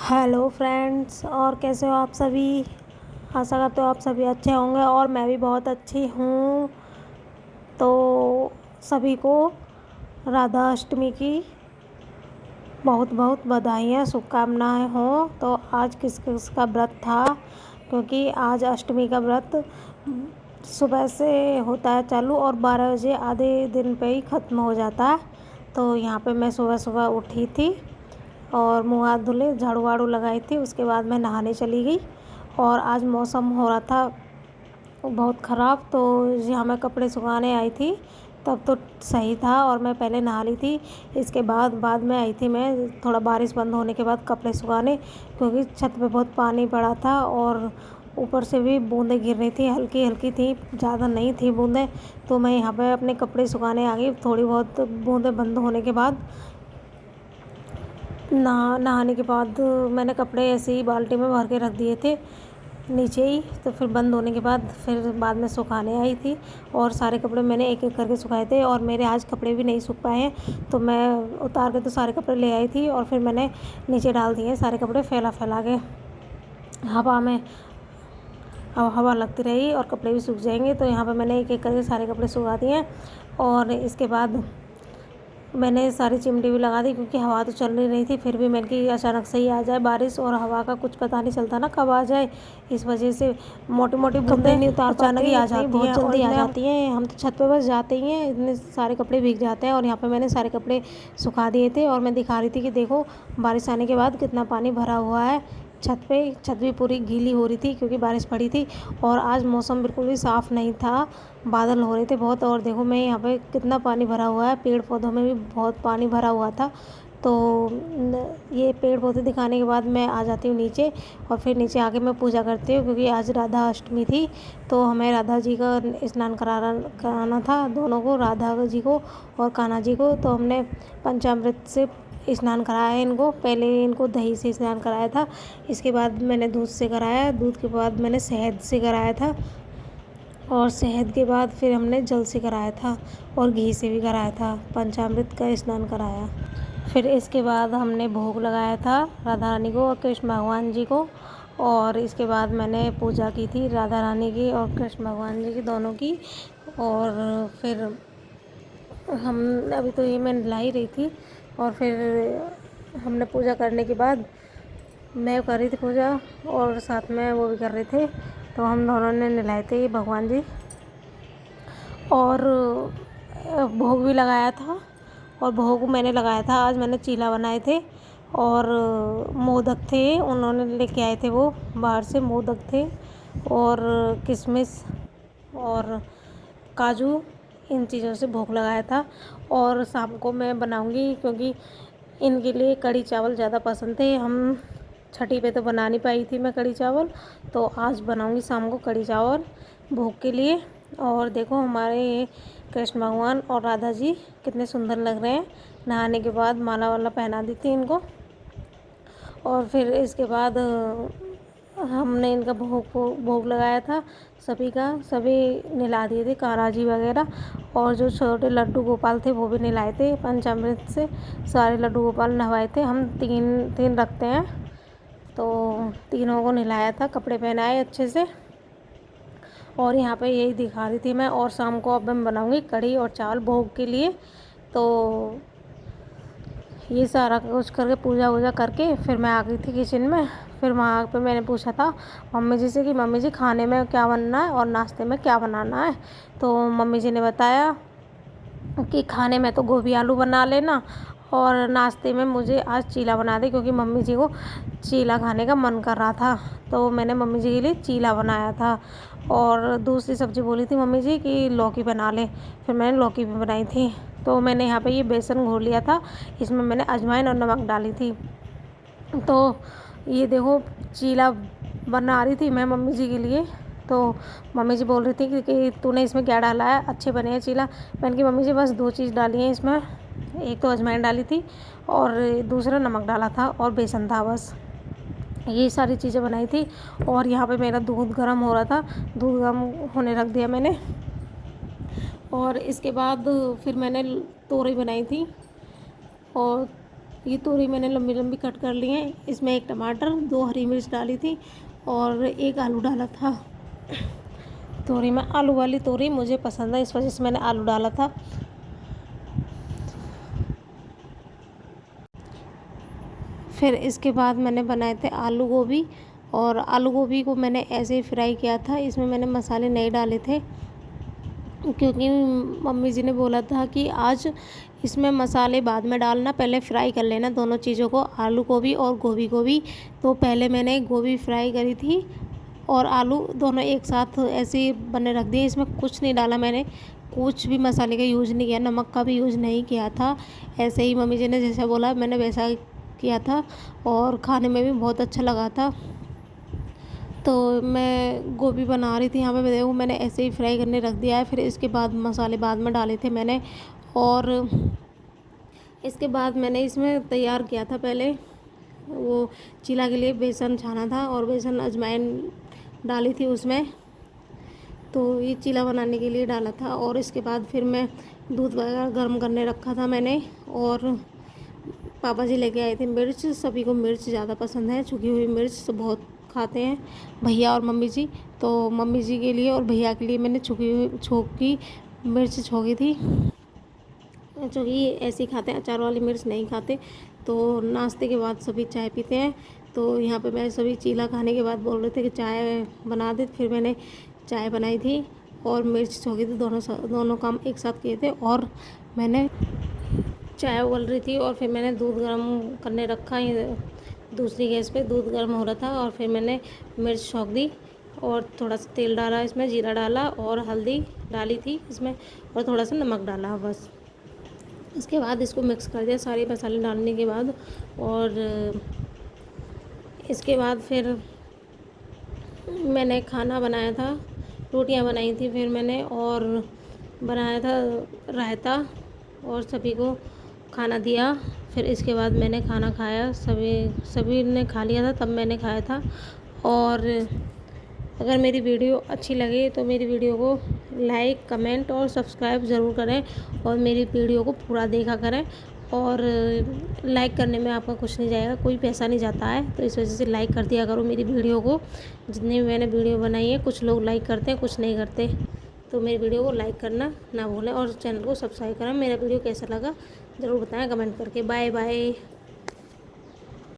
Hello friends, और कैसे हो आप सभी। आशा करते हो आप सभी अच्छे होंगे और मैं भी बहुत अच्छी हूँ। तो सभी को राधा अष्टमी की बहुत बहुत बधाइयाँ, शुभकामनाएं हो। तो आज किस किस का व्रत था, क्योंकि आज अष्टमी का व्रत सुबह से होता है चालू और 12 बजे आधे दिन पे ही ख़त्म हो जाता है। तो यहाँ पे मैं सुबह सुबह उठी थी और मुँह हाथ धुले, झाड़ू वाड़ू लगाई थी। उसके बाद मैं नहाने चली गई और आज मौसम हो रहा था बहुत ख़राब, तो यहाँ मैं कपड़े सुखाने आई थी तब तो सही था और मैं पहले नहा ली थी। इसके बाद में आई थी मैं थोड़ा बारिश बंद होने के बाद कपड़े सुखाने, क्योंकि छत पे बहुत पानी पड़ा था और ऊपर से भी बूंदें गिर रही थी, हल्की हल्की थी, ज़्यादा नहीं थी बूंदें। तो मैं यहाँ पे अपने कपड़े सुखाने आ गई। थोड़ी बहुत बूंदें बंद होने के बाद नहाने के बाद मैंने कपड़े ऐसे ही बाल्टी में भर के रख दिए थे नीचे ही। तो फिर बंद होने के बाद फिर बाद में सुखाने आई थी और सारे कपड़े मैंने एक एक करके सुखाए थे। और मेरे आज कपड़े भी नहीं सूख पाए हैं, तो मैं उतार के तो सारे कपड़े ले आई थी और फिर मैंने नीचे डाल दिए सारे कपड़े फैला फैला के हवा में। अब हवा लगती रही और कपड़े भी सूख जाएंगे। तो यहाँ पर मैंने एक एक करके सारे कपड़े सुखा दिए और इसके बाद मैंने सारी चिमटी भी लगा दी, क्योंकि हवा तो चल नहीं रही थी। फिर भी मैंने कि अचानक से ही आ जाए बारिश, और हवा का कुछ पता नहीं चलता ना कब आ जाए। इस वजह से मोटी मोटी बूंदें नहीं उतार अचानक ही आ जाती हैं, बहुत जल्दी आ जाती हैं। हम तो छत पे बस जाते ही हैं, इतने सारे कपड़े भीग जाते हैं। और यहाँ पे मैंने सारे कपड़े सुखा दिए थे और मैं दिखा रही थी कि देखो बारिश आने के बाद कितना पानी भरा हुआ है छत पे। छत भी पूरी गीली हो रही थी क्योंकि बारिश पड़ी थी और आज मौसम बिल्कुल भी साफ़ नहीं था, बादल हो रहे थे बहुत। और देखो मैं यहाँ पे कितना पानी भरा हुआ है, पेड़ पौधों में भी बहुत पानी भरा हुआ था। तो ये पेड़ पौधे दिखाने के बाद मैं आ जाती हूँ नीचे और फिर नीचे आके मैं पूजा करती हूँ, क्योंकि आज राधा अष्टमी थी। तो हमें राधा जी का स्नान कराना था, दोनों को, राधा जी को और कान्हा जी को। तो हमने पंचामृत से स्नान कराया इनको। पहले इनको दही से स्नान कराया था, इसके बाद मैंने दूध से कराया, दूध के बाद मैंने शहद से कराया था और शहद के बाद फिर हमने जल से कराया था और घी से भी कराया था, पंचामृत का स्नान कराया। फिर इसके बाद हमने भोग लगाया था राधा रानी को और कृष्ण भगवान जी को। और इसके बाद मैंने पूजा की थी राधा रानी की और कृष्ण भगवान जी की, दोनों की। और फिर हम अभी तो ये मैं नहा ही रही थी और फिर हमने पूजा करने के बाद मैं कर रही थी पूजा और साथ में वो भी कर रहे थे। तो हम दोनों ने नहलाए थे भगवान जी और भोग भी लगाया था। और भोग मैंने लगाया था, आज मैंने चीला बनाए थे और मोदक थे, उन्होंने लेके आए थे वो बाहर से, मोदक थे और किशमिश और काजू, इन चीज़ों से भोग लगाया था। और शाम को मैं बनाऊंगी, क्योंकि इनके लिए कढ़ी चावल ज़्यादा पसंद थे। हम छठी पे तो बना नहीं पाई थी मैं कढ़ी चावल, तो आज बनाऊंगी शाम को कढ़ी चावल भोग के लिए। और देखो हमारे ये कृष्ण भगवान और राधा जी कितने सुंदर लग रहे हैं। नहाने के बाद माला वाला पहना दी थी इनको और फिर इसके बाद हमने इनका भोग लगाया था सभी का, सभी नहला दिए थे, कान्हा जी वगैरह। और जो छोटे लड्डू गोपाल थे वो भी नहलाए थे पंचामृत से, सारे लड्डू गोपाल नहवाए थे। हम तीन तीन रखते हैं, तो तीनों को नहलाया था, कपड़े पहनाए अच्छे से। और यहाँ पे यही दिखा रही थी मैं। और शाम को अब मैं बनाऊँगी कढ़ी और चावल भोग के लिए। तो ये सारा कुछ करके पूजा वूजा करके फिर मैं आ गई थी किचन में। फिर वहाँ पे मैंने पूछा था मम्मी जी से कि मम्मी जी खाने में क्या बनना है और नाश्ते में क्या बनाना है। तो मम्मी जी ने बताया कि खाने में तो गोभी आलू बना लेना और नाश्ते में मुझे आज चीला बना दे, क्योंकि मम्मी जी को चीला खाने का मन कर रहा था। तो मैंने मम्मी जी के लिए चीला बनाया था। और दूसरी सब्ज़ी बोली थी मम्मी जी कि लौकी बना ले, फिर मैंने लौकी भी बनाई थी। तो मैंने यहाँ पे ये बेसन घोल लिया था, इसमें मैंने अजवाइन और नमक डाली थी। तो ये देखो चीला बना रही थी मैं मम्मी जी के लिए। तो मम्मी जी बोल रही थी कि तूने इसमें क्या डाला है, अच्छे बने हैं चीला। मैंने कि मम्मी जी बस दो चीज़ डाली हैं इसमें, एक तो अजवाइन डाली थी और दूसरा नमक डाला था और बेसन था, बस ये सारी चीज़ें बनाई थी। और यहाँ पे मेरा दूध गर्म हो रहा था, दूध गर्म होने रख दिया मैंने। और इसके बाद फिर मैंने तोरई बनाई थी और ये तोरी मैंने लंबी लंबी कट कर ली है। इसमें 1 टमाटर, 2 हरी मिर्च डाली थी और 1 आलू डाला था। तोरी में आलू वाली तोरी मुझे पसंद है, इस वजह से मैंने आलू डाला था। फिर इसके बाद मैंने बनाए थे आलू गोभी, और आलू गोभी को मैंने ऐसे ही फ्राई किया था। इसमें मैंने मसाले नहीं डाले थे क्योंकि मम्मी जी ने बोला था कि आज इसमें मसाले बाद में डालना, पहले फ्राई कर लेना दोनों चीज़ों को, आलू को भी और गोभी को भी। तो पहले मैंने गोभी फ्राई करी थी और आलू दोनों एक साथ ऐसे ही बने रख दिए। इसमें कुछ नहीं डाला मैंने, कुछ भी मसाले का यूज़ नहीं किया, नमक का भी यूज़ नहीं किया था। ऐसे ही मम्मी जी ने जैसा बोला मैंने वैसा किया था और खाने में भी बहुत अच्छा लगा था। तो मैं गोभी बना रही थी यहाँ पे, देखो मैंने ऐसे ही फ्राई करने रख दिया है। फिर इसके बाद मसाले बाद में डाले थे मैंने, और इसके बाद मैंने इसमें तैयार किया था पहले वो चीला के लिए बेसन छाना था और बेसन अजवाइन डाली थी उसमें। तो ये चीला बनाने के लिए डाला था। और इसके बाद फिर मैं दूध वगैरह गर्म करने रखा था मैंने, और पापा जी लेके आए थे मिर्च। सभी को मिर्च ज़्यादा पसंद है, छुकी हुई मिर्च तो बहुत खाते हैं भैया और मम्मी जी। तो मम्मी जी के लिए और भैया के लिए मैंने छोकी मिर्च छोकी थी, क्योंकि ऐसे ही खाते हैं, अचार वाली मिर्च नहीं खाते। तो नाश्ते के बाद सभी चाय पीते हैं। तो यहाँ पे मैं सभी चीला खाने के बाद बोल रहे थे कि चाय बना दे, फिर मैंने चाय बनाई थी और मिर्च छोकी थी, दोनों काम एक साथ किए थे। और मैंने चाय उबल रही थी और फिर मैंने दूध गर्म करने रखा, दूसरी गैस पे दूध गर्म हो रहा था। और फिर मैंने मिर्च छोंक दी और थोड़ा सा तेल डाला, इसमें जीरा डाला और हल्दी डाली थी इसमें, और थोड़ा सा नमक डाला बस। इसके बाद इसको मिक्स कर दिया सारे मसाले डालने के बाद। और इसके बाद फिर मैंने खाना बनाया था, रोटियां बनाई थी फिर मैंने, और बनाया था रायता और सभी को खाना दिया। फिर इसके बाद मैंने खाना खाया, सभी ने खा लिया था तब मैंने खाया था। और अगर मेरी वीडियो अच्छी लगे तो मेरी वीडियो को लाइक, कमेंट और सब्सक्राइब ज़रूर करें, और मेरी वीडियो को पूरा देखा करें। और लाइक करने में आपका कुछ नहीं जाएगा, कोई पैसा नहीं जाता है, तो इस वजह से लाइक कर दिया करो मेरी वीडियो को। जितनी भी मैंने वीडियो बनाई है, कुछ लोग लाइक करते हैं, कुछ नहीं करते। तो मेरी वीडियो को लाइक करना ना भूलें और चैनल को सब्सक्राइब करें। मेरा वीडियो कैसा लगा ज़रूर बताएं कमेंट करके। Bye bye.